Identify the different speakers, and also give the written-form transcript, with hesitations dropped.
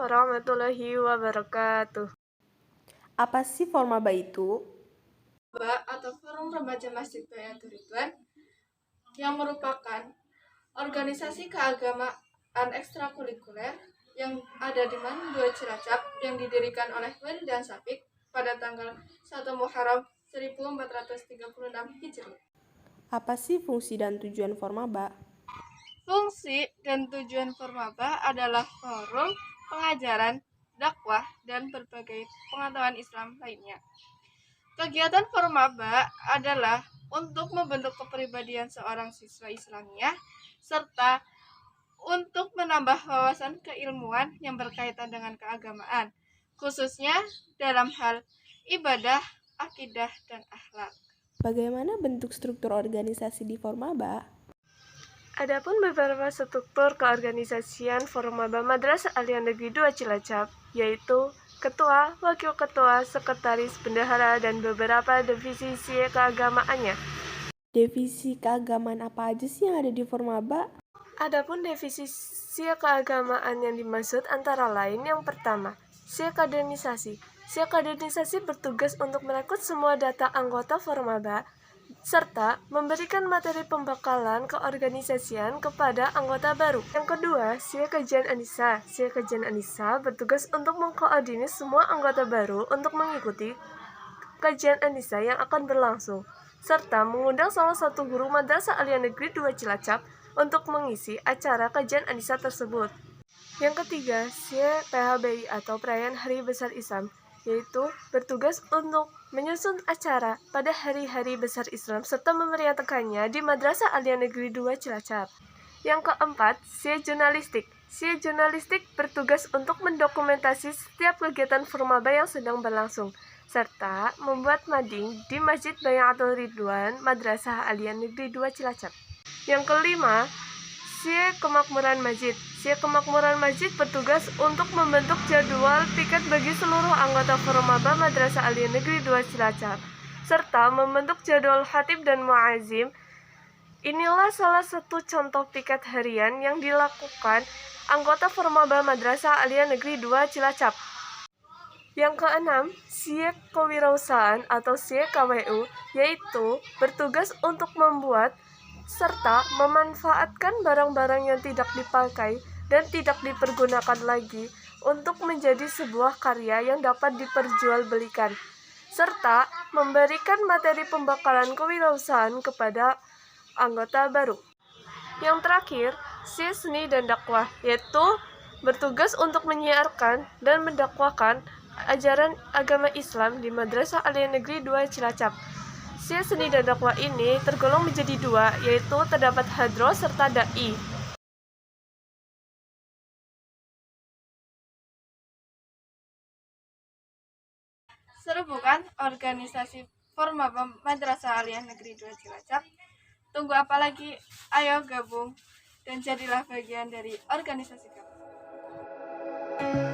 Speaker 1: warahmatullahi wabarakatuh.
Speaker 2: Apa sih Formaba itu?
Speaker 3: Atau Forum Remaja Masjid Bayatul Ridwan yang merupakan organisasi keagamaan ekstrakurikuler yang ada di Man 2 Cilacap yang didirikan oleh Wen dan Sapik pada tanggal 1 Muharram 1436 Hijriah.
Speaker 2: Apa sih fungsi dan tujuan Formaba?
Speaker 3: Fungsi dan tujuan Formaba adalah forum pengajaran, dakwah, dan berbagai pengetahuan Islam lainnya. Kegiatan Formaba adalah untuk membentuk kepribadian seorang siswa Islamiyah serta untuk menambah wawasan keilmuan yang berkaitan dengan keagamaan, khususnya dalam hal ibadah, akidah, dan akhlak.
Speaker 2: Bagaimana bentuk struktur organisasi di Formaba?
Speaker 1: Adapun beberapa struktur keorganisasian Formaba Madrasah Aliyah Negeri 2 Cilacap, yaitu Ketua, Wakil Ketua, Sekretaris, Bendahara, dan beberapa divisi keagamaannya.
Speaker 2: Divisi keagamaan apa aja sih yang ada di Formaba?
Speaker 1: Adapun divisi keagamaan yang dimaksud antara lain yang pertama, kaderisasi. Kaderisasi bertugas untuk merekrut semua data anggota Formaba serta memberikan materi pembekalan keorganisasian kepada anggota baru. Yang kedua, kajian Anissa. Kajian Anissa bertugas untuk mengkoordinir semua anggota baru untuk mengikuti kajian Anissa yang akan berlangsung, serta mengundang salah satu guru Madrasah Aliyah Negeri 2 Cilacap untuk mengisi acara kajian Anissa tersebut. Yang ketiga, PHBI atau Perayaan Hari Besar Islam, yaitu bertugas untuk menyusun acara pada hari-hari besar Islam serta memeriahkannya di Madrasah Aliyah Negeri 2 Cilacap. Yang keempat, jurnalistik. Jurnalistik bertugas untuk mendokumentasi setiap kegiatan Formaba yang sedang berlangsung, serta membuat mading di Masjid Bayatul Ridwan Madrasah Aliyah Negeri 2 Cilacap. Yang kelima, kemakmuran masjid. Kemakmuran masjid bertugas untuk membentuk jadwal tiket bagi seluruh anggota Formaba Madrasah Aliyah Negeri 2 Cilacap, serta membentuk jadwal khatib dan muazim. Inilah salah satu contoh piket harian yang dilakukan anggota Formaba Madrasah Aliyah Negeri 2 Cilacap. Yang keenam, kewirausahaan atau KWU, yaitu bertugas untuk membuat serta memanfaatkan barang-barang yang tidak dipakai dan tidak dipergunakan lagi untuk menjadi sebuah karya yang dapat diperjualbelikan, serta memberikan materi pembekalan kewirausahaan kepada anggota baru. Yang terakhir, seni dan dakwah, yaitu bertugas untuk menyiarkan dan mendakwahkan ajaran agama Islam di Madrasah Aliyah Negeri 2 Cilacap. Seni dan dakwah ini tergolong menjadi dua, yaitu terdapat hadroh serta da'i.
Speaker 3: Seru bukan organisasi Formaba Madrasah Aliyah Negeri 2 Cilacap? Tunggu apa lagi? Ayo gabung dan jadilah bagian dari organisasi kami.